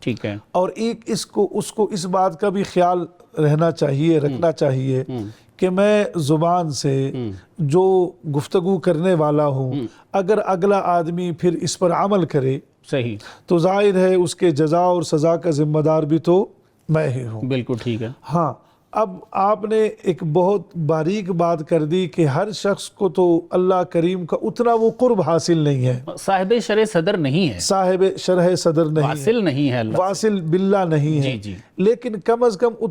ٹھیک ہے. اور ایک اس کو اس بات کا بھی خیال رہنا چاہیے، رکھنا چاہیے کہ میں زبان سے جو گفتگو کرنے والا ہوں، اگر اگلا آدمی پھر اس پر عمل کرے صحیح تو ظاہر ہے اس کے جزا اور سزا کا ذمہ دار بھی تو میں ہی ہوں. بالکل ٹھیک ہے. ہاں، اب آپ نے ایک بہت باریک بات کر دی کہ ہر شخص کو تو اللہ کریم کا اتنا وہ قرب حاصل نہیں ہے، صاحب شرح صدر نہیں ہے، صاحب شرح صدر نہیں ہے، واصل نہیں ہے اللہ سے. واصل باللہ نہیں ہے. جی. لیکن کم از کم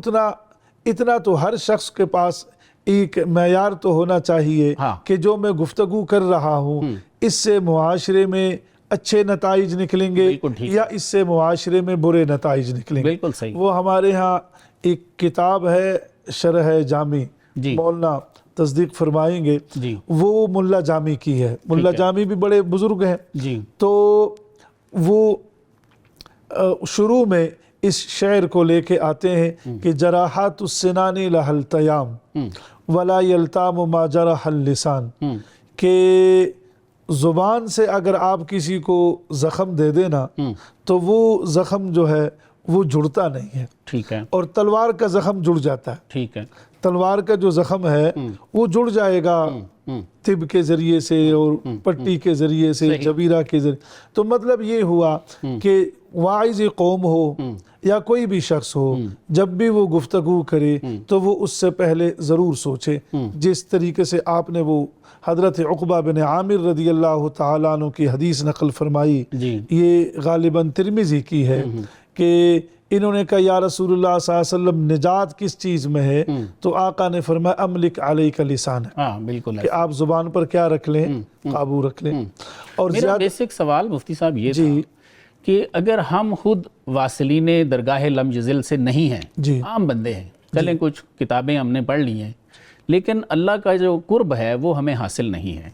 اتنا تو ہر شخص کے پاس ایک معیار تو ہونا چاہیے کہ جو میں گفتگو کر رہا ہوں اس سے معاشرے میں اچھے نتائج نکلیں گے یا اس سے معاشرے میں برے نتائج نکلیں گے. بالکل صحیح. وہ ہمارے ہاں ایک کتاب ہے شرح جامی، مولانا تصدیق فرمائیں گے، وہ ملا جامی کی ہے. ملا جامی بھی بڑے بزرگ ہیں. تو وہ شروع میں اس شعر کو لے کے آتے ہیں کہ جراحات السنان لها التیام ولا یلتام ما جرح اللسان، کہ زبان سے اگر آپ کسی کو زخم دے دینا تو وہ زخم جو ہے وہ جڑتا نہیں ہے. ٹھیک ہے. اور تلوار کا زخم جڑ جاتا ہے. ٹھیک ہے. تلوار کا جو زخم ہے وہ جڑ جائے گا طب کے ذریعے سے اور پٹی کے ذریعے سے، جبیرہ کے ذریعے. تو مطلب یہ ہوا کہ واعظ قوم ہو یا کوئی بھی شخص ہو، جب بھی وہ گفتگو کرے تو وہ اس سے پہلے ضرور سوچے. جس طریقے سے آپ نے وہ حضرت عقبہ بن عامر رضی اللہ تعالیٰ عنہ کی حدیث نقل فرمائی، یہ غالباً ترمذی کی ہے، کہ انہوں نے کہا یا رسول اللہ صلی اللہ علیہ وسلم نجات کس چیز میں ہے؟ تو آقا نے فرمایا املک علیک لسان، بالکل، کہ آپ زبان پر کیا رکھ لیں؟ قابو رکھ لیں. اور میرا بیسک سوال مفتی صاحب یہ تھا کہ اگر ہم خود واصلین درگاہ لم یزل سے نہیں ہیں، عام بندے ہیں، چلیں کچھ کتابیں ہم نے پڑھ لی ہیں لیکن اللہ کا جو قرب ہے وہ ہمیں حاصل نہیں ہے،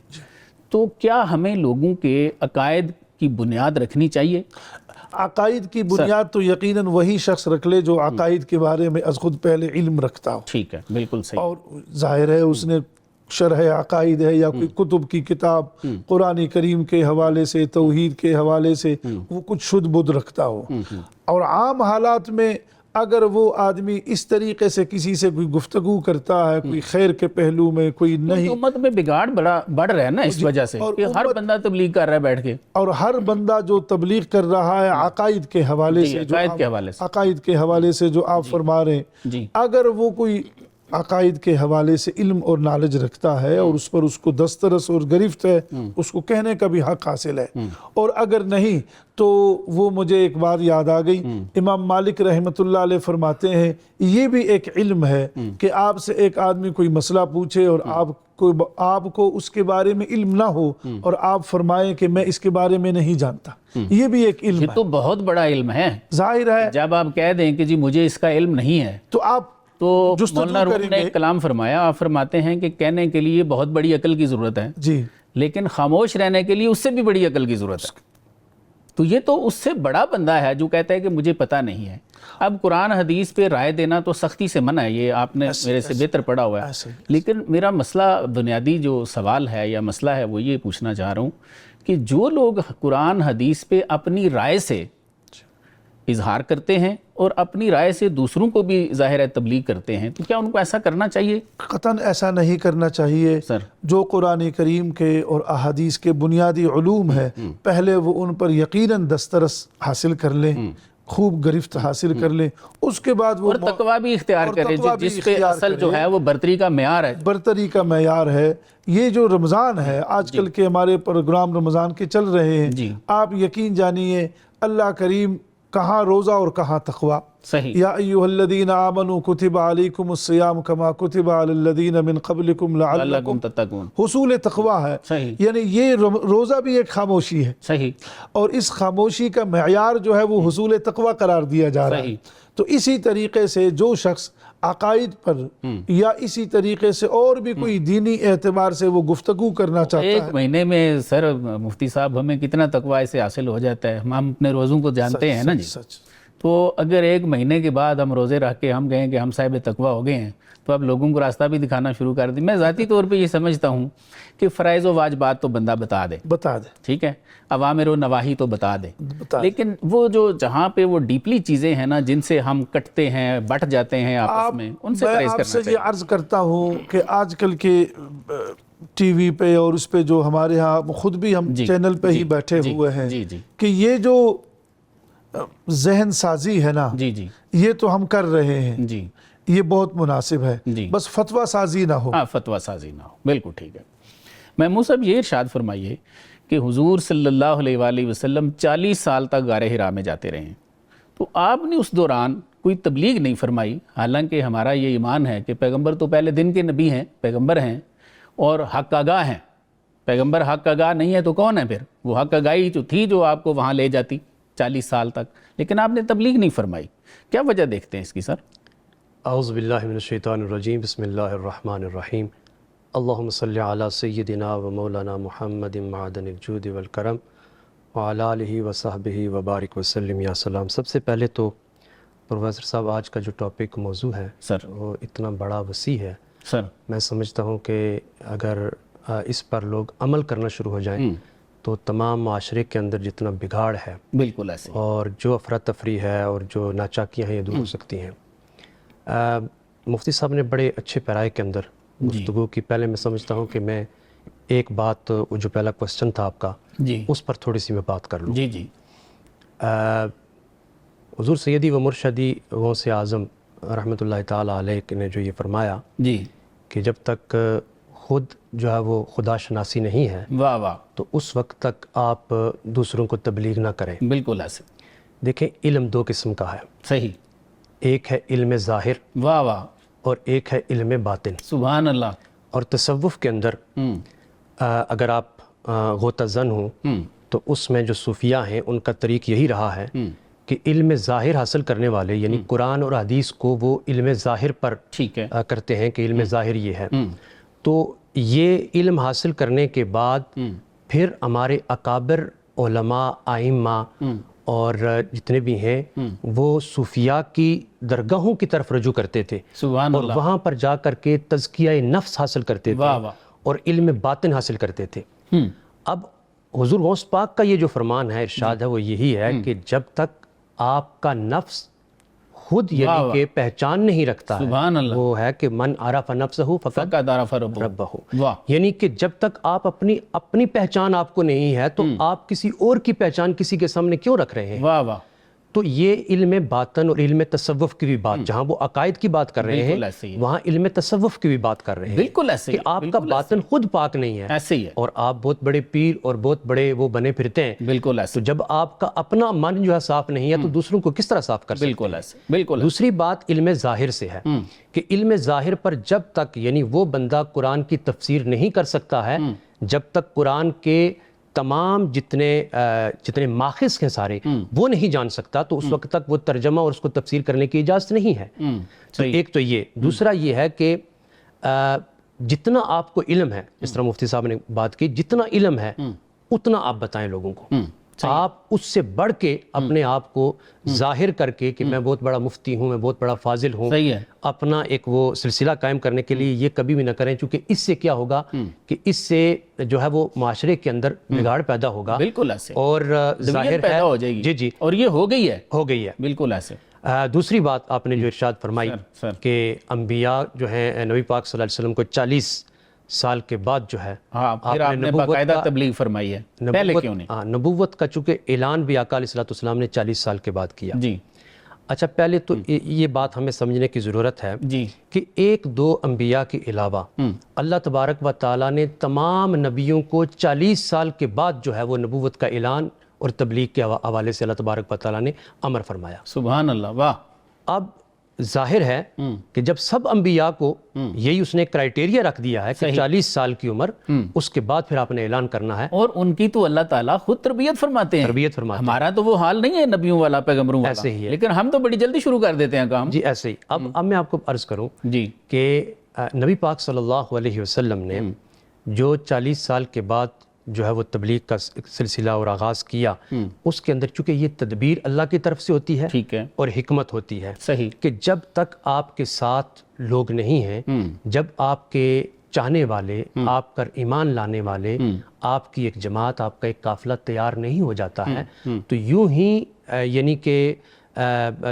تو کیا ہمیں لوگوں کے عقائد کی بنیاد رکھنی چاہیے؟ عقائد کی بنیاد تو یقیناً وہی شخص رکھ لے جو عقائد کے بارے میں از خود پہلے علم رکھتا ہو. ٹھیک ہے، بالکل صحیح. اور ظاہر ہے اس نے شرح عقائد ہے یا کوئی کتب کی کتاب قرآن کریم کے حوالے سے، توحید کے حوالے سے وہ کچھ شدھ بدھ رکھتا ہو. اور عام حالات میں اگر وہ آدمی اس طریقے سے کسی سے کوئی گفتگو کرتا ہے، کوئی خیر کے پہلو میں، کوئی نہیں، امت میں بگاڑ بڑھ رہا ہے نا اس وجہ سے کہ ہر بندہ تبلیغ کر رہا ہے بیٹھ کے، اور ہر بندہ جو تبلیغ کر رہا ہے عقائد کے حوالے سے، عقائد کے حوالے سے جو آپ فرما رہے ہیں، اگر وہ کوئی عقائد کے حوالے سے علم اور نالج رکھتا ہے اور اس پر اس کو دسترس اور گرفت ہے، اس کو کہنے کا بھی حق حاصل ہے. اور اگر نہیں تو وہ مجھے ایک بات یاد آ گئی، امام مالک رحمۃ اللہ علیہ فرماتے ہیں یہ بھی ایک علم ہے کہ آپ سے ایک آدمی کوئی مسئلہ پوچھے اور آپ کو اس کے بارے میں علم نہ ہو اور آپ فرمائیں کہ میں اس کے بارے میں نہیں جانتا. یہ بھی ایک علم ہے. یہ تو بہت بڑا علم ہے. ظاہر ہے جب آپ کہہ دیں کہ جی مجھے اس کا علم نہیں ہے تو مولانا روم نے ایک کلام فرمایا، آپ فرماتے ہیں کہ کہنے کے لیے بہت بڑی عقل کی ضرورت ہے لیکن خاموش رہنے کے لیے اس سے بھی بڑی عقل کی ضرورت ہے. تو یہ تو اس سے بڑا بندہ ہے جو کہتا ہے کہ مجھے پتہ نہیں ہے. اب قرآن حدیث پہ رائے دینا تو سختی سے منع ہے، یہ آپ نے میرے سے بہتر پڑھا ہوا ہے. لیکن میرا مسئلہ، بنیادی جو سوال ہے یا مسئلہ ہے وہ یہ پوچھنا چاہ رہا ہوں کہ جو لوگ قرآن حدیث پہ اپنی رائے سے اظہار کرتے ہیں اور اپنی رائے سے دوسروں کو بھی ظاہر ہے تبلیغ کرتے ہیں، تو کیا ان کو ایسا کرنا چاہیے؟ قطعاً ایسا نہیں کرنا چاہیے. جو قرآن کریم کے اور احادیث کے بنیادی علوم ہے پہلے وہ ان پر یقیناً دسترس حاصل کر لیں، خوب گرفت حاصل کر لیں، اس کے بعد وہ اور تقویٰ بھی اختیار کریں جس پہ اصل جو ہے وہ برتری کا معیار ہے. برتری کا معیار ہے. یہ جو رمضان ہے، آج کل کے ہمارے پروگرام رمضان کے چل رہے ہیں، آپ یقین جانیے اللہ کریم کہاں روزہ اور کہاں تقویٰ. یا ایھا الذین آمنوا کتب علیکم الصیام کما کتب علی الذین من قبلکم لعلکم تتقون. حصول تقویٰ ہے. یعنی یہ روزہ بھی ایک خاموشی ہے اور اس خاموشی کا معیار جو ہے وہ حصول تقویٰ قرار دیا جا رہا ہے. تو اسی طریقے سے جو شخص عقائد پر یا اسی طریقے سے اور بھی کوئی دینی اعتبار سے وہ گفتگو کرنا چاہتا ہے. ایک مہینے میں سر مفتی صاحب ہمیں کتنا تقویٰ سے حاصل ہو جاتا ہے، ہم اپنے روزوں کو جانتے ہیں نا جی. تو اگر 1 مہینے کے بعد ہم روزے رکھ کے ہم کہیں کہ ہم صاحب تقویٰ ہو گئے ہیں تو اب لوگوں کو راستہ بھی دکھانا شروع کر دیں. میں ذاتی طور پہ یہ سمجھتا ہوں کہ فرائض و واجبات تو بندہ بتا دے, ٹھیک ہے, اوامر و نواہی تو بتا دے, لیکن وہ جو جہاں پہ وہ ڈیپلی چیزیں ہیں نا جن سے ہم کٹتے ہیں, بٹ جاتے ہیں آپس میں, ان سے پرہیز کرنا چاہیے. میں آپ سے یہ عرض کرتا ہوں کہ آج کل کے ٹی وی پہ اور اس پہ جو ہمارے ہاں خود بھی ہم چینل پہ ہی بیٹھے ہوئے ہیں کہ یہ جو ذہن سازی ہے نا یہ تو ہم کر رہے ہیں, یہ بہت مناسب ہے, بس فتویٰ سازی نہ ہو. فتویٰ سازی نہ ہو, بالکل ٹھیک ہے. محمود صاحب یہ ارشاد فرمائیے کہ حضور صلی اللہ علیہ وآلہ وسلم 40 سال تک غار حرا میں جاتے رہے ہیں, تو آپ نے اس دوران کوئی تبلیغ نہیں فرمائی, حالانکہ ہمارا یہ ایمان ہے کہ پیغمبر تو پہلے دن کے نبی ہیں, پیغمبر ہیں اور حق آگاہ ہیں. پیغمبر حق آگاہ نہیں ہے تو کون ہے پھر؟ وہ حق آگاہی جو تھی جو آپ کو وہاں لے جاتی 40 سال تک, لیکن آپ نے تبلیغ نہیں فرمائی. کیا وجہ دیکھتے ہیں اس کی سر؟ اعوذ باللہ من الشیطان الرجیم, بسم اللہ الرحمن الرحیم. اللہم صلی علی سیدنا و مولانا محمد معدن الجود والکرم وعلی آلہ وصحبہ وبارک وسلم یا سلام. سب سے پہلے تو پروفیسر صاحب آج کا جو ٹاپک موضوع ہے سر وہ اتنا بڑا وسیع ہے سر, میں سمجھتا ہوں کہ اگر اس پر لوگ عمل کرنا شروع ہو جائیں تو تمام معاشرے کے اندر جتنا بگاڑ ہے بالکل ایسے اور جو افراتفری ہے اور جو ناچاکیاں ہیں یہ دور ہو سکتی ہیں. مفتی صاحب نے بڑے اچھے پیرائے کے اندر گفتگو کی. پہلے میں سمجھتا ہوں کہ میں ایک بات, جو پہلا کوسچن تھا آپ کا اس پر تھوڑی سی میں بات کر لوں. حضور سیدی و مرشدی غوث اعظم رحمۃ اللہ تعالی علیہ نے جو یہ فرمایا کہ جب تک خود جو ہے وہ خدا شناسی نہیں ہے تو اس وقت تک آپ دوسروں کو تبلیغ نہ کریں. بالکل ایسے. دیکھیں علم 2 قسم کا ہے. صحیح. ایک ہے علم ظاہر اور ایک ہے علم باطن. سبحان اللہ. اور تصوف کے اندر اگر آپ غوطہ زن ہوں تو اس میں جو صوفیاء ہیں ان کا طریق یہی رہا ہے کہ علم ظاہر حاصل کرنے والے یعنی قرآن اور حدیث کو وہ علم ظاہر پر کرتے ہیں کہ علم ظاہر یہ ہے. تو یہ علم حاصل کرنے کے بعد پھر ہمارے اکابر علماء ائمہ اور جتنے بھی ہیں وہ صوفیاء کی درگاہوں کی طرف رجوع کرتے تھے اور وہاں پر جا کر کے تزکیہ نفس حاصل کرتے تھے اور علم باطن حاصل کرتے تھے. اب حضور غوث پاک کا یہ جو فرمان ہے, ارشاد ہے, وہ یہی ہے کہ جب تک آپ کا نفس خود یعنی کہ پہچان نہیں رکھتا ہے, وہ ہے کہ من عرف نفسہ فقد عرف ربہ, یعنی کہ جب تک آپ اپنی پہچان آپ کو نہیں ہے تو آپ کسی اور کی پہچان کسی کے سامنے کیوں رکھ رہے ہیں. تو یہ علم باطن اور علم تصوف کی بھی بات, جہاں وہ عقائد کی بات کر رہے ہیں وہاں علم تصوف کی بھی بات کر رہے ہیں. بالکل ایسے کہ آپ کا باطن خود پاک نہیں ہے, ایسے ہی ہے, اور آپ بہت بڑے پیر اور بہت بڑے وہ بنے پھرتے ہیں. بالکل ایسے. تو جب آپ کا اپنا من جو ہے صاف نہیں ہے تو دوسروں کو کس طرح صاف کر سکتے ہیں. بالکل ایسے. بالکل. دوسری بات علم ظاہر سے ہے کہ علم ظاہر پر جب تک یعنی وہ بندہ قرآن کی تفسیر نہیں کر سکتا ہے جب تک قرآن کے تمام جتنے ماخذ ہیں سارے وہ نہیں جان سکتا تو اس وقت تک وہ ترجمہ اور اس کو تفسیر کرنے کی اجازت نہیں ہے. تو ایک تو یہ. دوسرا یہ ہے کہ جتنا آپ کو علم ہے, جس طرح مفتی صاحب نے بات کی, جتنا علم ہے اتنا آپ بتائیں لوگوں کو. آپ اس سے بڑھ کے اپنے آپ کو ظاہر کر کے کہ میں بہت بڑا مفتی ہوں, میں بہت بڑا فاضل ہوں, اپنا ایک وہ سلسلہ قائم کرنے کے لیے یہ کبھی بھی نہ کریں, چونکہ اس سے کیا ہوگا کہ اس سے جو ہے وہ معاشرے کے اندر بگاڑ پیدا ہوگا. بالکل ایسے. اور ظاہر پیدا ہو جائے گی. جی اور یہ ہو گئی ہے. بالکل ایسے. دوسری بات آپ نے جو ارشاد فرمائی کہ انبیاء جو ہیں نبی پاک صلی اللہ علیہ وسلم کو 40 سال کے بعد جو ہے پھر آپ نے باقاعدہ تبلیغ فرمائی ہے, پہلے کیوں نہیں؟ نبوت کا چونکہ اعلان بھی آقا علیہ السلام نے 40 سال کے بعد کیا. جی اچھا, پہلے تو یہ بات ہمیں سمجھنے کی ضرورت ہے کہ 1-2 انبیاء کے علاوہ اللہ تبارک و تعالیٰ نے تمام نبیوں کو 40 سال کے بعد جو ہے وہ نبوت کا اعلان اور تبلیغ کے حوالے سے اللہ تبارک و تعالیٰ نے امر فرمایا. سبحان اللہ. واہ. اب ظاہر ہے کہ جب سب انبیاء کو یہی اس نے کرائیٹیریا رکھ دیا ہے کہ 40 سال کی عمر, اس کے بعد پھر آپ نے اعلان کرنا ہے. اور ان کی تو اللہ تعالیٰ خود تربیت فرماتے ہیں. ہمارا تو وہ حال نہیں ہے نبیوں والا, پیغمبروں والا, ایسے ہی ہے, لیکن ہم تو بڑی جلدی شروع کر دیتے ہیں کام. جی ایسے ہی. اب میں آپ کو عرض کروں کہ نبی پاک صلی اللہ علیہ وسلم نے جو 40 سال کے بعد جو ہے وہ تبلیغ کا سلسلہ اور آغاز کیا، اس کے اندر چونکہ یہ تدبیر اللہ کی طرف سے ہوتی ہے ٹھیک ہے، اور حکمت ہوتی ہے صحیح، کہ جب تک آپ کے ساتھ لوگ نہیں ہیں، جب آپ کے چاہنے والے، آپ پر ایمان لانے والے، آپ کی ایک جماعت، آپ کا ایک قافلہ تیار نہیں ہو جاتا ہے، تو یوں ہی یعنی کہ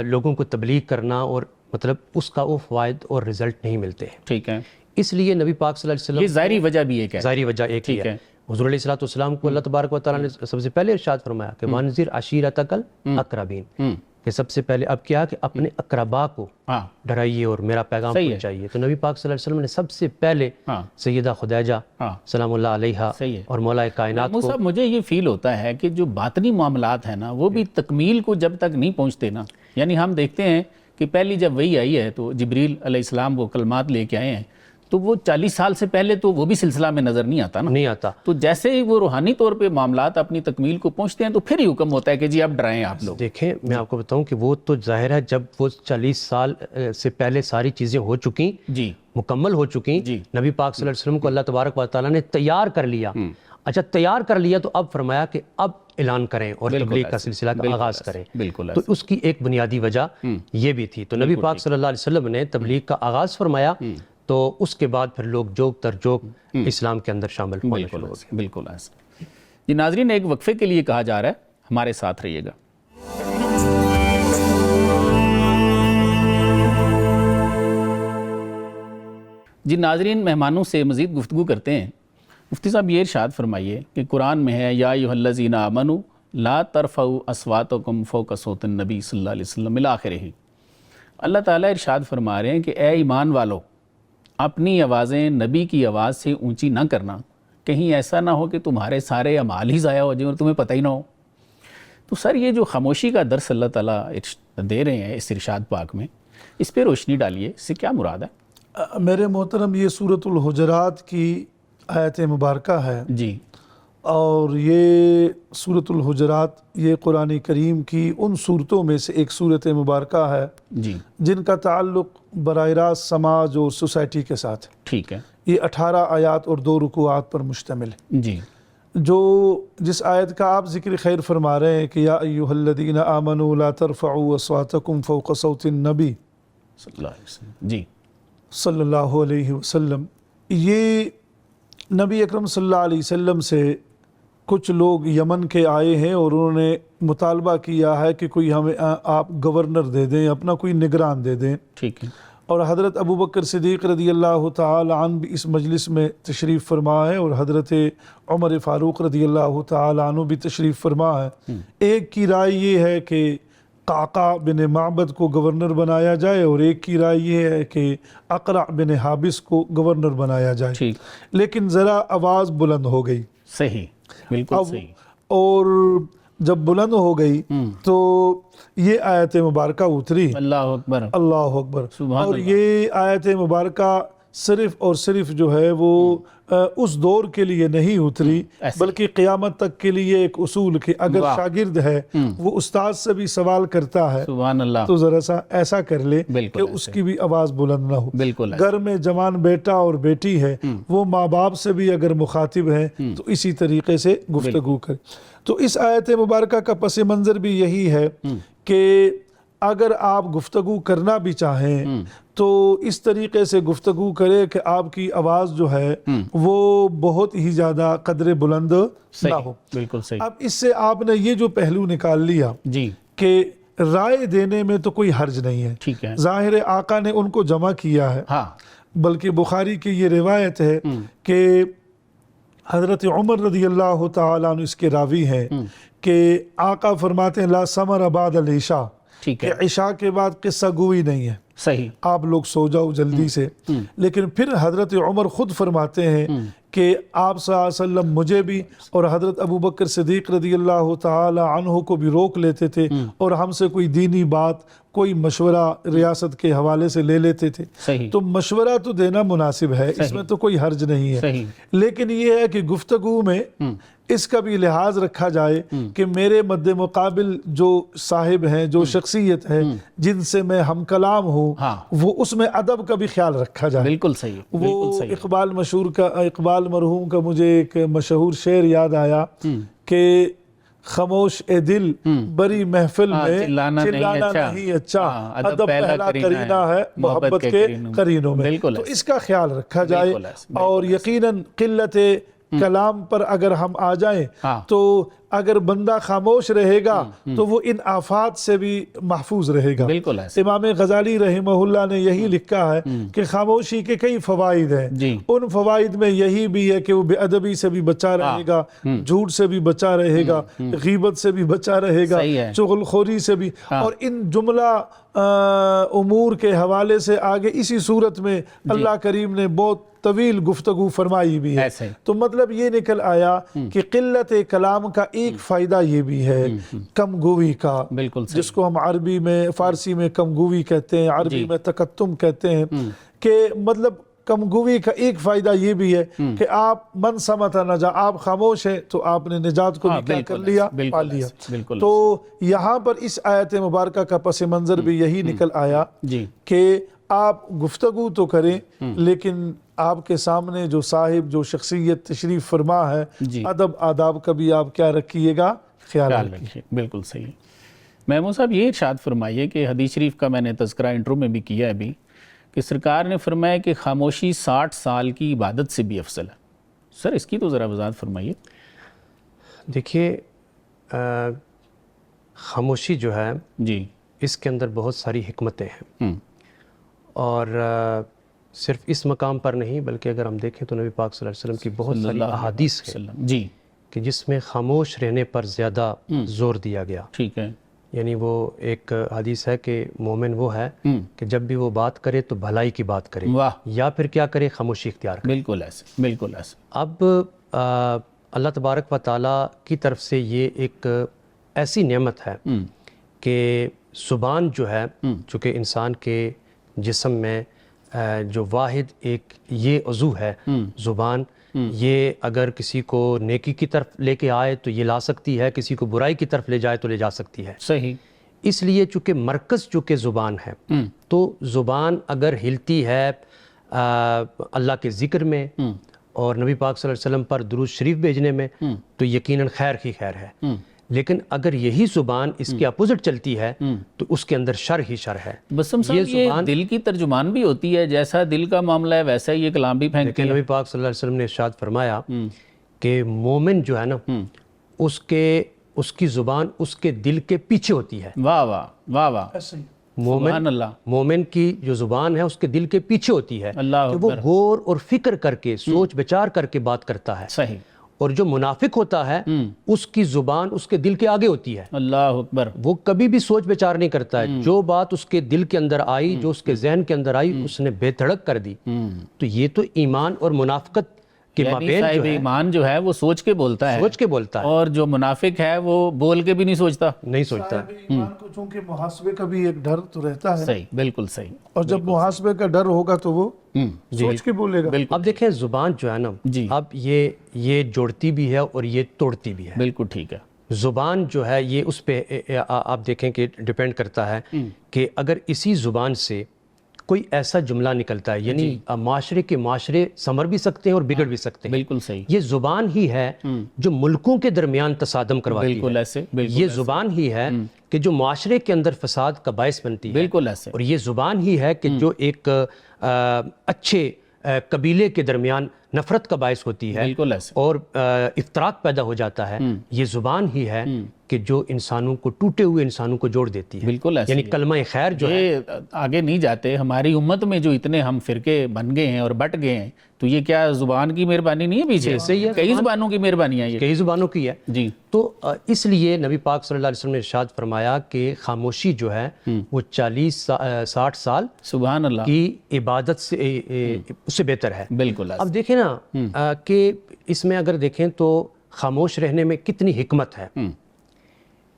لوگوں کو تبلیغ کرنا اور مطلب اس کا وہ فوائد اور رزلٹ نہیں ملتے ہیں۔ ٹھیک ہے، اس لیے نبی پاک صلی اللہ علیہ وسلم یہ ظاہری وجہ بھی ایک ہے، ظاہری وجہ ایک ہی ٹھیک ہے۔ ہے، حضور علیہ الصلوۃ والسلام کو اللہ تبارک و تعالیٰ نے سب سے پہلے ارشاد فرمایا کہ وانذر عشیرتک الاقربین، کہ سب سے پہلے اب کیا کہ اپنے اقربا کو ہاں ڈرائیے اور میرا پیغام صحیح ہے۔ پہنچائیے۔ تو نبی پاک صلی اللہ علیہ وسلم نے سب سے پہلے ہاں سیدہ خدیجہ ہاں سلام اللہ علیہا صحیح ہے۔ اور مولا کائنات وہ کو، صاحب مجھے یہ فیل ہوتا ہے کہ جو باطنی معاملات ہیں نا وہ بھی تکمیل کو جب تک نہیں پہنچتے نا، یعنی ہم دیکھتے ہیں کہ پہلی جب وہی آئی ہے تو جبریل علیہ السلام وہ کلمات لے کے آئے ہیں، تو وہ 40 سال سے پہلے تو وہ بھی سلسلہ میں نظر نہیں آتا نا، نہیں آتا۔ تو جیسے ہی وہ روحانی طور پہ معاملات اپنی تکمیل کو پہنچتے ہیں تو پھر ہی حکم ہوتا ہے کہ جی اب ڈرائیں آپ لوگ۔ دیکھیں میں آپ کو بتاؤں کہ وہ تو ظاہر ہے جب وہ 40 سال سے پہلے ساری چیزیں ہو چکیں، جی مکمل ہو چکی، جی نبی پاک صلی اللہ علیہ وسلم کو اللہ تبارک و تعالیٰ نے تیار کر لیا۔ اچھا تیار کر لیا تو اب فرمایا کہ اب اعلان کریں اور تبلیغ کا سلسلہ کا آغاز کریں، بالکل تو اس کی ایک بنیادی وجہ یہ بھی تھی۔ تو نبی پاک صلی اللہ علیہ وسلم نے تبلیغ کا آغاز فرمایا، تو اس کے بعد پھر لوگ جوگ تر جوگ اسلام کے اندر شامل ہونا شروع ہو گئے۔ بالکل ایسا۔ جی ناظرین، ایک وقفے کے لیے کہا جا رہا ہے، ہمارے ساتھ رہیے گا۔ جی ناظرین، مہمانوں سے مزید گفتگو کرتے ہیں۔ مفتی صاحب یہ ارشاد فرمائیے کہ قرآن میں ہے یا ایھا الذین آمنوا لا ترفعوا اصواتکم فوق صوت النبی صلی اللہ علیہ وسلم الی آخرہ۔ اللہ تعالیٰ ارشاد فرما رہے ہیں کہ اے ایمان والو، اپنی آوازیں نبی کی آواز سے اونچی نہ کرنا، کہیں ایسا نہ ہو کہ تمہارے سارے اعمال ہی ضائع ہو جائیں اور تمہیں پتہ ہی نہ ہو۔ تو سر یہ جو خاموشی کا درس اللہ تعالیٰ دے رہے ہیں اس ارشاد پاک میں، اس پہ روشنی ڈالیے، اس سے کیا مراد ہے؟ میرے محترم، یہ سورۃ الحجرات کی آیت مبارکہ ہے، جی اور یہ سورۃ الحجرات یہ قرآن کریم کی ان صورتوں میں سے ایک صورت مبارکہ ہے جی جن کا تعلق براہ راست سماج اور سوسائٹی کے ساتھ ہے۔ ٹھیک ہے، یہ 18 آیات اور 2 رکوعات پر مشتمل ہے۔ جی جس آیت کا آپ ذکر خیر فرما رہے ہیں کہ یا ایھا الذین آمنوا لا ترفعوا اصواتکم فوق صوت النبی صلی اللہ علیہ وسلم، جی صلی اللہ علیہ وسلم، یہ نبی اکرم صلی اللہ علیہ وسلم سے کچھ لوگ یمن کے آئے ہیں اور انہوں نے مطالبہ کیا ہے کہ کوئی ہمیں آپ گورنر دے دیں، اپنا کوئی نگران دے دیں، ٹھیک ہے، اور حضرت ابو بکر صدیق رضی اللہ تعالی عنہ بھی اس مجلس میں تشریف فرما ہے اور حضرت عمر فاروق رضی اللہ تعالی عنہ بھی تشریف فرما ہے۔ ایک کی رائے یہ ہے کہ قعقاع بن معبد کو گورنر بنایا جائے اور ایک کی رائے یہ ہے کہ اقرع بن حابس کو گورنر بنایا جائے، ٹھیک، لیکن ذرا آواز بلند ہو گئی، صحیح، بالکل صحیح، اور جب بلند ہو گئی تو یہ آیت مبارکہ اتری، اللہ اکبر، اللہ اکبر، سبحان اور اللہ۔ یہ آیت مبارکہ صرف اور صرف جو ہے وہ اس دور کے لیے نہیں اتری بلکہ قیامت تک کے لیے ایک اصول کہ اگر شاگرد ہے وہ استاد سے بھی سوال کرتا ہے سبحان اللہ، تو ذرا سا ایسا کر لے بالکل کہ اس کی بھی آواز بلند نہ ہو۔ بالکل گھر میں جوان بیٹا اور بیٹی ہے، وہ ماں باپ سے بھی اگر مخاطب ہے تو اسی طریقے سے گفتگو کرے۔ تو اس آیت مبارکہ کا پس منظر بھی یہی ہے کہ اگر آپ گفتگو کرنا بھی چاہیں تو اس طریقے سے گفتگو کرے کہ آپ کی آواز جو ہے وہ بہت ہی زیادہ قدر بلند نہ ہو۔ بالکل صحیح، اب اس سے آپ نے یہ جو پہلو نکال لیا جی کہ رائے دینے میں تو کوئی حرج نہیں ہے، ٹھیک ہے، ظاہر آقا نے ان کو جمع کیا ہے، ہاں بلکہ بخاری کی یہ روایت ہے کہ حضرت عمر رضی اللہ تعالیٰ عنہ اس کے راوی ہیں کہ آقا فرماتے ہیں لا ثمر بعد العشاء، ٹھیک کہ ہے، عشاء کے بعد قصہ گوئی نہیں ہے، صحیح، آپ لوگ سو جاؤ جلدی سے۔ لیکن پھر حضرت عمر خود فرماتے ہیں کہ آپ صلی اللہ علیہ وسلم مجھے بھی اور حضرت ابو بکر صدیق رضی اللہ تعالی عنہ کو بھی روک لیتے تھے، اور ہم سے کوئی دینی بات کوئی مشورہ ریاست کے حوالے سے لے لیتے تھے. صحیح. تو مشورہ تو دینا مناسب ہے, اس میں تو کوئی حرج نہیں ہے. صحیح. لیکن یہ ہے کہ گفتگو میں اس کا بھی لحاظ رکھا جائے کہ میرے مد مقابل جو صاحب ہیں, جو شخصیت ہے جن سے میں ہم کلام ہوں, وہ اس میں ادب کا بھی خیال رکھا جائے. بالکل صحیح. وہ اقبال مرحوم کا مجھے ایک مشہور شعر یاد آیا کہ خاموش اے دل بری محفل میں چلانا نہیں اچھا, ادب پہلا کرینہ ہے محبت کے قرینوں میں. تو اس کا خیال رکھا جائے. اور یقیناً قلت کلام پر اگر ہم آ جائیں تو اگر بندہ خاموش رہے گا تو وہ ان آفات سے بھی محفوظ رہے گا. بالکل. امام غزالی رحمہ اللہ نے یہی لکھا ہے کہ خاموشی کے کئی فوائد ہیں. ان فوائد میں یہی بھی ہے کہ وہ بے ادبی سے بھی بچا رہے گا, جھوٹ سے بھی بچا رہے گا, غیبت سے بھی بچا رہے گا, چغل خوری سے بھی. اور ان جملہ امور کے حوالے سے آگے اسی صورت میں اللہ کریم نے بہت طویل گفتگو فرمائی بھی ہے. تو مطلب یہ نکل آیا کہ قلت کلام کا ایک فائدہ یہ بھی ہے کم گوئی کا, جس کو ہم عربی میں فارسی میں کم گوئی کہتے ہیں, عربی میں تکتم کہتے ہیں. کہ مطلب کم گوئی کا ایک فائدہ یہ بھی ہے کہ آپ من سمت نجا, آپ خاموش ہیں تو آپ نے نجات کو بھی کیا کر لیا, پا لیا. تو یہاں پر اس آیت مبارکہ کا پس منظر بھی یہی نکل آیا کہ آپ گفتگو تو کریں لیکن آپ کے سامنے جو صاحب, جو شخصیت تشریف فرما ہے, ادب آداب کا بھی آپ کیا رکھیے گا, خیال رکھیے. بالکل صحیح. محمود صاحب یہ ارشاد فرمائیے کہ حدیث شریف کا میں نے تذکرہ انٹرو میں بھی کیا ہے ابھی کہ سرکار نے فرمایا کہ خاموشی 60 سال کی عبادت سے بھی افضل ہے. سر اس کی تو ذرا وضاحت فرمائیے. دیکھیے خاموشی جو ہے اس کے اندر بہت ساری حکمتیں ہیں, اور صرف اس مقام پر نہیں بلکہ اگر ہم دیکھیں تو نبی پاک صلی اللہ علیہ وسلم کی بہت ساری احادیث ہیں کہ جس میں خاموش رہنے پر زیادہ زور دیا گیا. ٹھیک ہے. یعنی وہ ایک حدیث ہے کہ مومن وہ ہے کہ جب بھی وہ بات کرے تو بھلائی کی بات کرے, یا پھر کیا کرے, خاموشی اختیار کرے. بالکل ایسے, بالکل ایسے. اب اللہ تبارک و تعالیٰ کی طرف سے یہ ایک ایسی نعمت ہے کہ زبان جو ہے, چونکہ انسان کے جسم میں جو واحد ایک یہ عضو ہے زبان, یہ اگر کسی کو نیکی کی طرف لے کے آئے تو یہ لا سکتی ہے, کسی کو برائی کی طرف لے جائے تو لے جا سکتی ہے. صحیح. اس لیے چونکہ مرکز چونکہ زبان ہے, تو زبان اگر ہلتی ہے اللہ کے ذکر میں اور نبی پاک صلی اللہ علیہ وسلم پر درود شریف بھیجنے میں تو یقیناً خیر ہی خیر ہے. لیکن اگر یہی زبان اس کے اپوزٹ چلتی ہے تو اس کے اندر شر ہی شر ہے. بسم صاحب یہ دل کی ترجمان بھی ہوتی ہے, جیسا دل کا معاملہ ہے ویسا ہی یہ کلام بھی پھینکتے ہیں. نبی پاک صلی اللہ علیہ وسلم نے ارشاد فرمایا کہ مومن جو ہے نا اس کی زبان اس کے دل کے پیچھے ہوتی ہے. واہ واہ واہ واہ. مومن کی جو زبان ہے اس کے دل کے پیچھے ہوتی ہے کہ وہ غور اور فکر کر کے سوچ بچار کر کے بات کرتا ہے. صحیح. اور جو منافق ہوتا ہے اس کی زبان اس کے دل کے آگے ہوتی ہے. اللہ اکبر. وہ کبھی بھی سوچ بچار نہیں کرتا ہے, جو بات اس کے دل کے اندر آئی, جو اس کے ذہن کے اندر آئی, اس نے بے دھڑک کر دی. تو یہ تو ایمان اور منافقت کے مابین جو ہے, ایمان جو ہے وہ سوچ کے بولتا ہے, سوچ کے بولتا ہے, اور جو منافق ہے وہ بول کے بھی نہیں سوچتا. ایمان کو چونکہ محاسبے کا بھی ایک ڈر تو رہتا ہے. صحیح, بالکل صحیح. اور جب محاسبے کا ڈر ہوگا تو وہ سوچ کے بولے گا. اب دیکھیں زبان جو ہے نا, اب یہ جوڑتی بھی ہے اور یہ توڑتی بھی ہے. بالکل ٹھیک ہے. زبان جو ہے یہ اس پہ آپ دیکھیں کہ ڈیپینڈ کرتا ہے کہ اگر اسی زبان سے کوئی ایسا جملہ نکلتا ہے, یعنی معاشرے سنور بھی سکتے ہیں اور بگڑ بھی سکتے ہیں. بالکل صحیح. یہ زبان ہی ہے جو ملکوں کے درمیان تصادم کرواتی ہے. بالکل ایسے. یہ زبان ہی ہے کہ جو معاشرے کے اندر فساد کا باعث بنتی ہے. بالکل ایسے. اور یہ زبان ہی ہے کہ جو ایک اچھے قبیلے کے درمیان نفرت کا باعث ہوتی ہے. بالکل ایسے. اور افتراق پیدا ہو جاتا ہے. یہ زبان ہی ہے کہ جو انسانوں کو, ٹوٹے ہوئے انسانوں کو جوڑ دیتی ہے. بالکل ایسے. یعنی کلمہ خیر جو ہے, آگے نہیں جاتے, ہماری امت میں جو اتنے ہم فرقے بن گئے ہیں اور بٹ گئے ہیں, تو یہ کیا زبان کی مہربانی نہیں ہے پیچھے سے؟ کئی زبانوں کی مہربانی ہے, کئی زبانوں کی ہے. جی. تو اس لیے نبی پاک صلی اللہ علیہ وسلم نے ارشاد فرمایا کہ خاموشی جو ہے وہ 40-60 سال سبحان اللہ کی عبادت سے اس سے بہتر ہے. بالکل. اب دیکھیں نا کہ اس میں اگر دیکھیں تو خاموش رہنے میں کتنی حکمت ہے.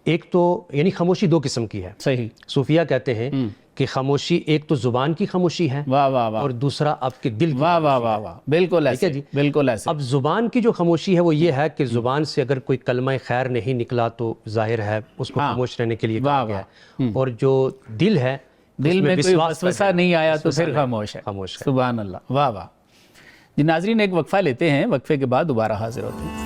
ایک تو یعنی خاموشی دو قسم کی ہے. صحیح. صوفیہ کہتے ہیں کہ خاموشی ایک تو زبان کی خاموشی ہے واہ واہ واہ, اور دوسرا آپ کے دل کی. واہ واہ واہ واہ, بالکل ایسے جی. بالکل ایسے. اب زبان کی جو خاموشی ہے وہ یہ ہے کہ زبان سے اگر کوئی کلمہ خیر نہیں نکلا تو ظاہر ہے اس کو خاموش رہنے کے لیے کہا گیا ہے, اور جو دل ہے دل میں کوئی وسوسہ نہیں آیا تو پھر خاموش ہے. خاموش ہے. سبحان اللہ, واہ واہ. جی ناظرین, ایک وقفہ لیتے ہیں, وقفے کے بعد دوبارہ حاضر ہوتے ہیں.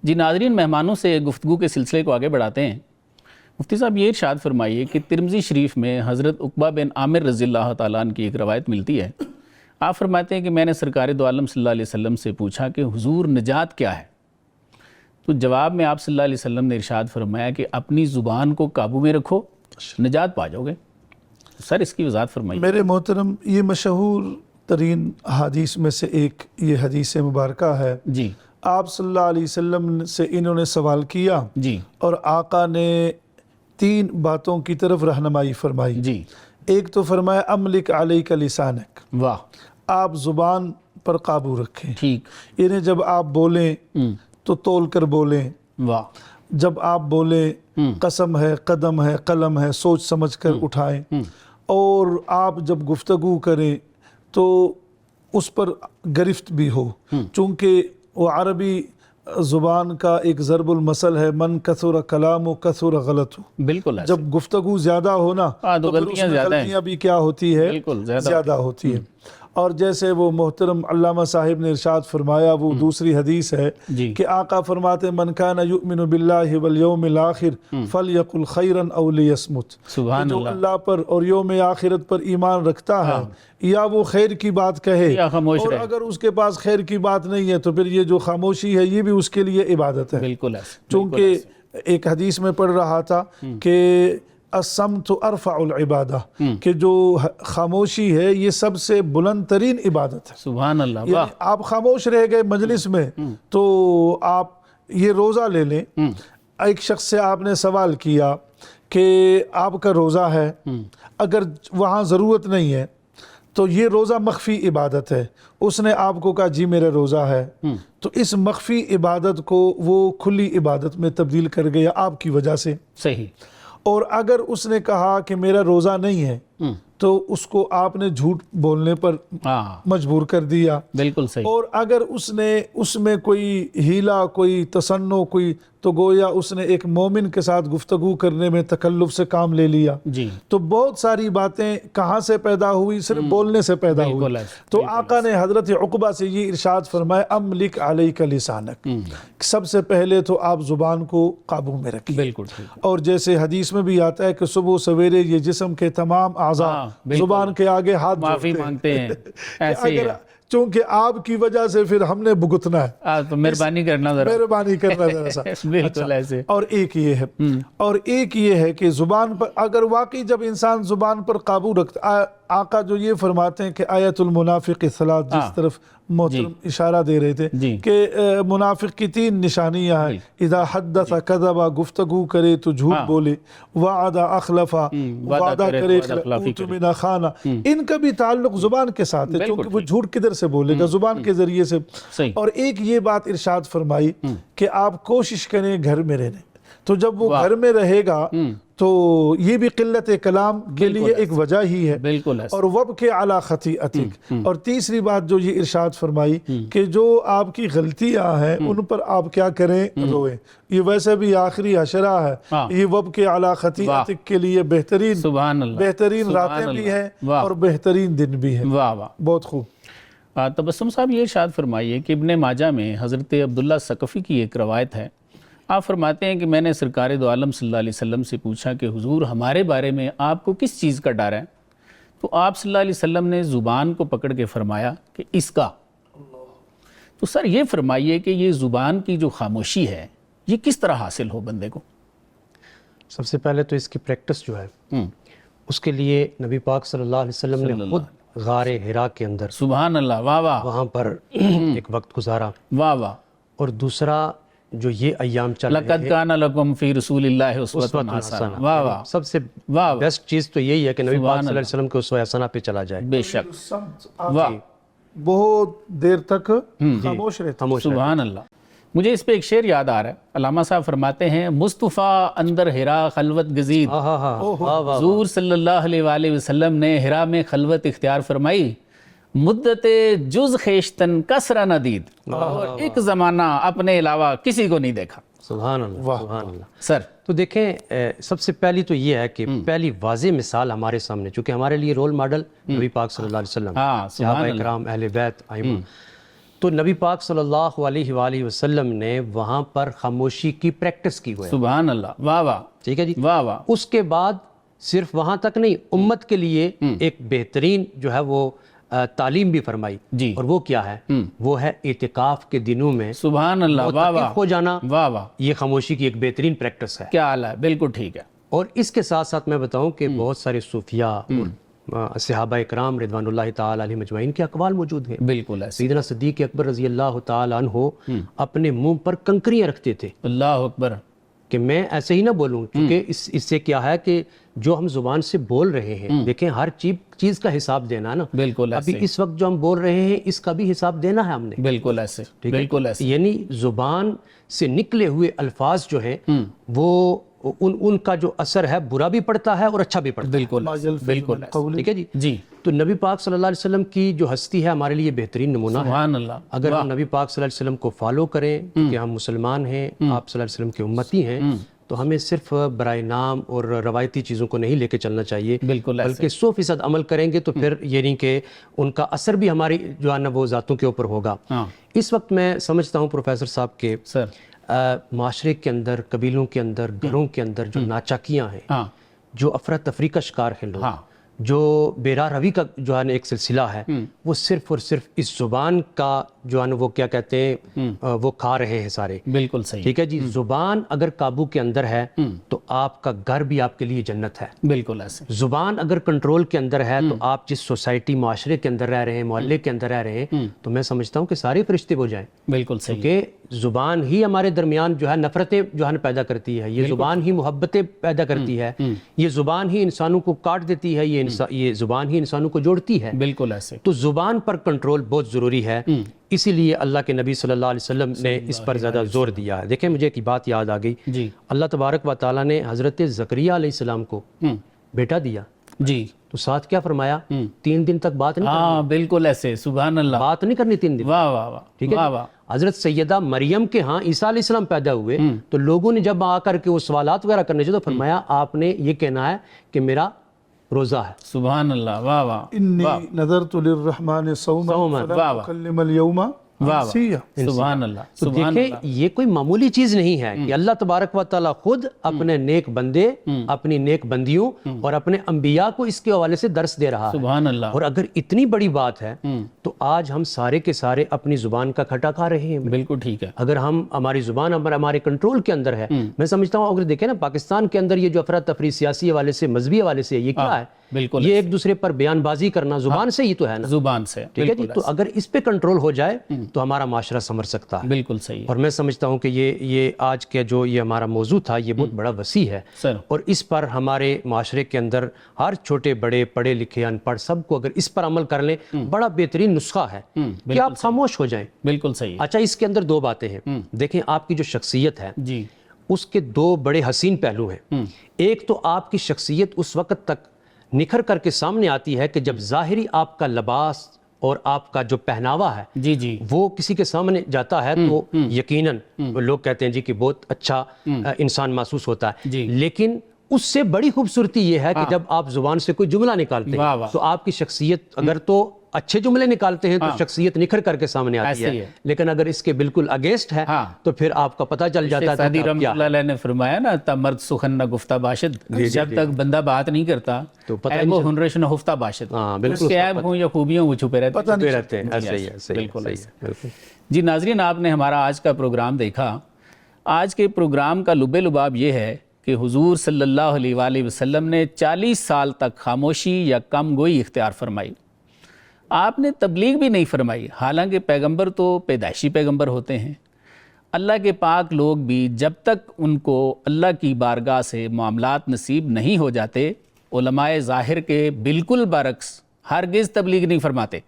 جی ناظرین, مہمانوں سے گفتگو کے سلسلے کو آگے بڑھاتے ہیں. مفتی صاحب یہ ارشاد فرمائیے کہ ترمذی شریف میں حضرت عقبہ بن عامر رضی اللہ تعالیٰ عنہ کی ایک روایت ملتی ہے. آپ فرماتے ہیں کہ میں نے سرکار دو عالم صلی اللہ علیہ وسلم سے پوچھا کہ حضور نجات کیا ہے؟ تو جواب میں آپ صلی اللہ علیہ وسلم نے ارشاد فرمایا کہ اپنی زبان کو قابو میں رکھو, نجات پا جاؤ گے. سر اس کی وضاحت فرمائیے. میرے محترم, یہ مشہور ترین حدیث میں سے ایک یہ حدیث مبارکہ ہے. جی. آپ صلی اللہ علیہ وسلم سے انہوں نے سوال کیا جی. اور آقا نے 3 باتوں کی طرف رہنمائی فرمائی. جی. ایک تو فرمایا املک علیک لسانک, واہ, آپ زبان پر قابو رکھیں. ٹھیک. یعنی جب آپ بولیں تو تول کر بولیں, واہ, جب آپ بولیں قسم ہے, قدم ہے, قلم ہے, سوچ سمجھ کر اٹھائیں. اور آپ جب گفتگو کریں تو اس پر گرفت بھی ہو, چونکہ وہ عربی زبان کا ایک ضرب المثل ہے, من کثر کلام و کثر غلط ہو. بالکل ایسے. جب گفتگو زیادہ ہونا تو پھر اس غلطیاں میں زیادہ ہیں. غلطیاں بھی کیا ہوتی ہے, بالکل زیادہ ہوتی ہے. اور جیسے وہ محترم علامہ صاحب نے ارشاد فرمایا, وہ دوسری حدیث ہے جی. کہ آقا فرماتے من کان یؤمن باللہ والیوم الاخر فلیقل خیرا او لیصمت. سبحان جو اللہ. اللہ پر اور یوم آخرت پر ایمان رکھتا ہے یا وہ خیر کی بات کہے, یا خاموش اور رہے. اگر اس کے پاس خیر کی بات نہیں ہے تو پھر یہ جو خاموشی ہے یہ بھی اس کے لیے عبادت ہے. بالکل ایسے. چونکہ ایک حدیث میں پڑھ رہا تھا کہ الصمت ارفع العبادہ, کہ جو خاموشی ہے یہ سب سے بلند ترین عبادت ہے. سبحان اللہ, واہ. یعنی آپ خاموش رہ گئے مجلس میں تو آپ یہ روزہ لے لیں. ایک شخص سے آپ نے سوال کیا کہ آپ کا روزہ ہے, اگر وہاں ضرورت نہیں ہے تو یہ روزہ مخفی عبادت ہے. اس نے آپ کو کہا جی میرا روزہ ہے, تو اس مخفی عبادت کو وہ کھلی عبادت میں تبدیل کر گیا آپ کی وجہ سے. صحیح. اور اگر اس نے کہا کہ میرا روزہ نہیں ہے تو اس کو آپ نے جھوٹ بولنے پر مجبور کر دیا. بالکل صحیح. اور اگر اس نے اس میں کوئی ہیلا, کوئی تصنع, کوئی, تو گویا اس نے ایک مومن کے ساتھ گفتگو کرنے میں تکلف سے کام لے لیا. جی. تو بہت ساری باتیں کہاں سے پیدا ہوئی, صرف بولنے سے پیدا ہوئی. تو آقا نے حضرت عقبہ سے یہ ارشاد فرمایا املک علیک لسانک, سب سے پہلے تو آپ زبان کو قابو میں رکھیں. بالکل. اور جیسے حدیث میں بھی آتا ہے کہ صبح سویرے یہ جسم کے تمام اعضاء زبان کے آگے ہاتھ معافی مانگتے ہیں. ایسے ہی ہے. چونکہ آپ کی وجہ سے پھر ہم نے بھگتنا ہے, تو مہربانی کرنا ذرا. مہربانی کرنا ذرا سا. بالکل ایسے. اور ایک یہ ہے کہ زبان پر اگر واقعی جب انسان زبان پر قابو رکھتا, آقا جو یہ فرماتے ہیں کہ آیت المنافق الثلاث, جس طرف محترم اشارہ دے رہے تھے کہ منافق کی 3 نشانیاں ہیں. اذا حدث کذب, گفتگو کرے تو جھوٹ بولے, وعد اخلف, وعدہ کرے اؤتمن خانہ. ان کا بھی تعلق زبان کے ساتھ ہے, کیونکہ وہ جھوٹ کدھر سے بولے گا, زبان کے ذریعے سے. اور ایک یہ بات ارشاد فرمائی کہ آپ کوشش کریں گھر میں رہنے. تو جب وہ گھر میں رہے گا تو یہ بھی قلت کلام کے لیے ایک وجہ ہی ہے. بالکل. اور وبکی علی خطیئتک. اور تیسری بات جو یہ ارشاد فرمائی کہ جو آپ کی غلطیاں ہیں ان پر آپ کیا کریں, روئیں. یہ ویسے بھی آخری عشرہ ہے, یہ وبکی علی خطیئتک کے لیے بہترین راتیں بھی ہیں اور بہترین دن بھی ہیں. واہ واہ, بہت خوب. تبسم صاحب یہ ارشاد فرمائیے کہ ابن ماجہ میں حضرت عبداللہ ثقفی کی ایک روایت ہے. آپ فرماتے ہیں کہ میں نے سرکار دو عالم صلی اللہ علیہ وسلم سے پوچھا کہ حضور ہمارے بارے میں آپ کو کس چیز کا ڈر ہے؟ تو آپ صلی اللہ علیہ وسلم نے زبان کو پکڑ کے فرمایا کہ اس کا. تو سر یہ فرمائیے کہ یہ زبان کی جو خاموشی ہے یہ کس طرح حاصل ہو بندے کو؟ سب سے پہلے تو اس کی پریکٹس جو ہے اس کے لیے نبی پاک صلی اللہ علیہ وسلم نے خود غار حرا کے اندر, سبحان اللہ, واہ واہ, وہاں پر ایک وقت گزارا. واہ واہ. اور دوسرا جو یہ ایام چل رہے لَقَدْ كَانَ لَكُمْ فِي رَسُولِ اللَّهِ أُسْوَةٌ حَسَنَةٌ. واہ واہ. سب سے بیسٹ چیز تو یہی ہے کہ نبی پاک صلی اللہ علیہ وسلم کے اسوہ حسنہ پہ چلا جائے. بے شک. واہ. بہت دیر تک خاموش رہتے. سبحان اللہ. مجھے اس پہ ایک شعر یاد آ رہا ہے. علامہ صاحب فرماتے ہیں مصطفیٰ اندر ہرا خلوت گزید، حضور صلی اللہ علیہ وآلہ وسلم نے ہرا میں خلوت اختیار فرمائی، مدت جز خیشتن کسرہ نہ دید، اور ایک زمانہ اپنے علاوہ کسی کو نہیں دیکھا. سبحان اللہ سبحان اللہ. سر تو دیکھیں سب سے پہلی تو یہ ہے کہ پہلی واضح مثال ہمارے سامنے، چونکہ ہمارے لیے رول ماڈل نبی پاک صلی اللہ علیہ وسلم، صحابہ اکرام، اہل بیت، ائمہ، تو نبی پاک صلی اللہ علیہ وآلہ وسلم نے وہاں پر خاموشی کی پریکٹس کی ہوئی ہے. سبحان اللہ. واہ واہ. ٹھیک ہے جی. واہ واہ. اس کے بعد صرف وہاں تک نہیں، امت کے لیے ایک بہترین جو ہے وہ تعلیم بھی فرمائی. جی. اور وہ کیا ہے؟ وہ ہے اعتکاف کے دنوں میں سبحان اللہ. واہ واہ. معتکف ہو جانا. واہ واہ. یہ خاموشی کی ایک بہترین پریکٹس ہے. کیا حال ہے. بالکل ٹھیک ہے. اور اس کے ساتھ ساتھ میں بتاؤں کہ بہت سارے صوفیاء اور صحابہ اکرام رضوان اللہ تعالی علیہ مجمعین کے اقوال موجود ہیں. بالکل ایسے. سیدنا صدیق اکبر رضی اللہ تعالی عنہ اپنے منہ پر کنکریاں رکھتے تھے اللہ اکبر. کہ میں ایسے ہی نہ بولوں، کیونکہ اس سے کیا ہے کہ جو ہم زبان سے بول رہے ہیں، دیکھیں ہر چیز کا حساب دینا ہے نا. بالکل ایسے. ابھی اس وقت جو ہم بول رہے ہیں اس کا بھی حساب دینا ہے ہم نے. بالکل ایسے. بالکل ایسے. یعنی زبان سے نکلے ہوئے الفاظ جو ہیں وہ ان کا جو اثر ہے برا بھی پڑتا ہے اور اچھا بھی پڑتا ہے. بالکل بالکل. ٹھیک ہے جی. جی. تو نبی پاک صلی اللہ علیہ وسلم کی جو ہستی ہے ہمارے لیے بہترین نمونہ ہے. سبحان اللہ. اگر ہم نبی پاک صلی اللہ علیہ وسلم کو فالو کریں، کیونکہ ہم مسلمان ہیں، آپ صلی اللہ علیہ وسلم کے امتی ہیں، تو ہمیں صرف برائے نام اور روایتی چیزوں کو نہیں لے کے چلنا چاہیے، بالکل ایسے. بلکہ 100% عمل کریں گے تو پھر یہ نہیں کہ ان کا اثر بھی ہماری جو ہے نا وہ ذاتوں کے اوپر ہوگا. اس وقت میں سمجھتا ہوں پروفیسر صاحب کے سر معاشرے کے اندر، قبیلوں کے اندر، گھروں کے اندر جو ناچاکیاں ہیں، جو افراتفری کا شکار ہیں لوگ، جو بے راہ روی کا جو ہے نا ایک سلسلہ ہے، وہ صرف اور صرف اس زبان کا جو ہے نا وہ کیا کہتے ہیں وہ کھا رہے ہیں سارے. بالکل صحیح. ٹھیک ہے جی. زبان اگر قابو کے اندر ہے تو آپ کا گھر بھی آپ کے لیے جنت ہے. بالکل ایسے. زبان اگر کنٹرول کے اندر ہے تو آپ جس سوسائٹی معاشرے کے اندر رہ رہے ہیں، محلے کے اندر رہ رہے ہیں، تو میں سمجھتا ہوں کہ سارے فرشتے ہو جائیں. بالکل صحیح. کیونکہ زبان ہی ہمارے درمیان جو ہے نفرتیں جو ہے پیدا کرتی ہے، یہ زبان ہی محبتیں پیدا کرتی ہے، یہ زبان ہی انسانوں کو کاٹ دیتی ہے، یہ زبان ہی انسانوں کو جوڑتی ہے. بالکل ایسے. تو زبان پر کنٹرول بہت ضروری ہے. اسی لیے اللہ کے نبی صلی اللہ علیہ وسلم نے اس پر زیادہ زور دیا ہے. دیکھیں مجھے ایک بات یاد آ گئی. جی. اللہ تبارک و تعالیٰ نے حضرت زکریہ علیہ السلام کو بیٹا دیا. جی. تو ساتھ کیا فرمایا؟ 3 دن تک بات نہیں ہاں بالکل ایسے. سبحان اللہ. بات نہیں کرنی 3 دن. واہ واہ واہ. ٹھیک ہے. واہ واہ. حضرت سیدہ مریم کے ہاں عیسیٰ علیہ السلام پیدا ہوئے تو لوگوں نے جب آ کر کے وہ سوالات وغیرہ کرنے چاہے تو فرمایا آپ نے یہ کہنا ہے کہ میرا روزہ ہے. سبحان اللہ. واہ واہ. انی نذرت للرحمن صوما فلن اکلم اليوم انسیا. سبحان اللہ. تو دیکھیں یہ کوئی معمولی چیز نہیں ہے کہ اللہ تبارک و تعالیٰ خود اپنے نیک بندے، اپنی نیک بندیوں اور اپنے انبیاء کو اس کے حوالے سے درس دے رہا ہے. سبحان اللہ. اور اگر اتنی بڑی بات ہے تو آج ہم سارے کے سارے اپنی زبان کا کھٹا کھا رہے ہیں. بالکل ٹھیک ہے. اگر ہماری زبان ہمارے کنٹرول کے اندر ہے، میں سمجھتا ہوں اگر دیکھیں نا پاکستان کے اندر یہ جو افراتفری سیاسی حوالے سے، مذہبی حوالے سے، یہ کیا ہے؟ بالکل. یہ ایک دوسرے پر بیان بازی کرنا زبان سے ہی تو ہے نا. زبان سے. ٹھیک ہے جی. تو اگر اس پہ کنٹرول ہو جائے تو ہمارا معاشرہ سنور سکتا ہے. بالکل صحیح. اور میں سمجھتا ہوں کہ یہ آج کے جو یہ ہمارا موضوع تھا یہ بہت بڑا وسیع ہے سر. اور اس پر ہمارے معاشرے کے اندر ہر چھوٹے بڑے، پڑھے لکھے، ان پڑھ، سب کو اگر اس پر عمل کر لیں، بڑا بہترین نسخہ ہے کہ آپ خاموش ہو جائیں. بالکل صحیح. اچھا اس کے اندر 2 باتیں ہیں. دیکھیں آپ کی جو شخصیت ہے جی، اس کے 2 بڑے حسین پہلو ہیں. ایک تو آپ کی شخصیت اس وقت تک نکھر کر کے سامنے آتی ہے کہ جب ظاہری آپ کا لباس اور آپ کا جو پہناوا ہے جی جی وہ کسی کے سامنے جاتا ہے تو یقیناً لوگ کہتے ہیں جی کہ بہت اچھا انسان محسوس ہوتا ہے. لیکن اس سے بڑی خوبصورتی یہ ہے کہ جب آپ زبان سے کوئی جملہ نکالتے ہیں تو آپ کی شخصیت اگر تو اچھے جملے نکالتے ہیں تو شخصیت نکھر کر کے سامنے آتی ہے، لیکن اگر اس کے بالکل اگینسٹ ہے تو پھر آپ کا پتہ چل جاتا ہے. سعدی رحمۃ اللہ علیہ نے فرمایا نا، تا مرد سخن نہ گفتہ باشد. جب تک بندہ بات نہیں کرتا تو عیب و ہنرش نہ ہفتہ باشد. اس کے عیب ہوں یا خوبیوں وہ چھپے رہتے ہیں. بالکل. جی ناظرین، آپ نے ہمارا آج کا پروگرام دیکھا. آج کے پروگرام کا لب لباب یہ ہے کہ حضور صلی اللہ علیہ وآلہ وسلم نے 40 سال تک خاموشی یا کم گوئی اختیار فرمائی. آپ نے تبلیغ بھی نہیں فرمائی، حالانکہ پیغمبر تو پیدائشی پیغمبر ہوتے ہیں. اللہ کے پاک لوگ بھی جب تک ان کو اللہ کی بارگاہ سے معاملات نصیب نہیں ہو جاتے، علماء ظاہر کے بالکل برعکس ہرگز تبلیغ نہیں فرماتے.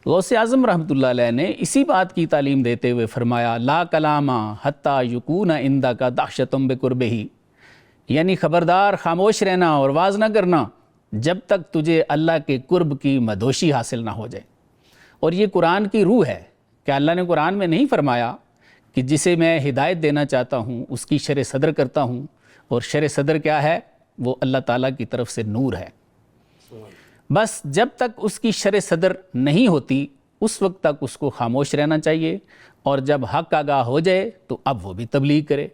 غوث اعظم رحمۃ اللہ علیہ نے اسی بات کی تعلیم دیتے ہوئے فرمایا لا کلاما حتیٰ یکون عندک دہشتم بقربہ، یعنی خبردار خاموش رہنا اور واز نہ کرنا جب تک تجھے اللہ کے قرب کی مدوشی حاصل نہ ہو جائے۔ اور یہ قرآن کی روح ہے کہ اللہ نے قرآن میں نہیں فرمایا کہ جسے میں ہدایت دینا چاہتا ہوں اس کی شرح صدر کرتا ہوں، اور شرح صدر کیا ہے؟ وہ اللہ تعالیٰ کی طرف سے نور ہے۔ بس جب تک اس کی شرح صدر نہیں ہوتی اس وقت تک اس کو خاموش رہنا چاہیے، اور جب حق آگاہ ہو جائے تو اب وہ بھی تبلیغ کرے۔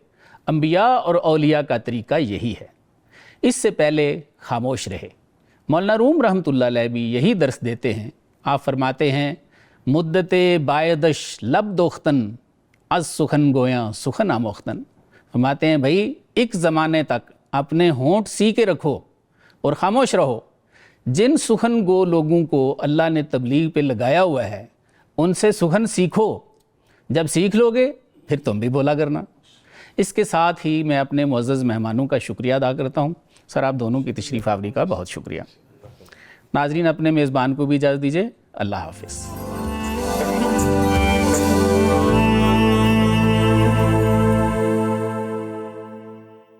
انبیاء اور اولیاء کا طریقہ یہی ہے، اس سے پہلے خاموش رہے۔ مولانا روم رحمۃ اللہ علیہ بھی یہی درس دیتے ہیں۔ آپ فرماتے ہیں مدت بائدش لب دوختن از سخن گویاں سخن آموختن، فرماتے ہیں بھائی ایک زمانے تک اپنے ہونٹ سی کے رکھو اور خاموش رہو۔ جن سخن گو لوگوں کو اللہ نے تبلیغ پہ لگایا ہوا ہے ان سے سخن سیکھو، جب سیکھ لو گے پھر تم بھی بولا کرنا۔ اس کے ساتھ ہی میں اپنے معزز مہمانوں کا شکریہ ادا کرتا ہوں۔ سر آپ دونوں کی تشریف آوری کا بہت شکریہ۔ ناظرین اپنے میزبان کو بھی اجازت دیجیے، اللہ حافظ۔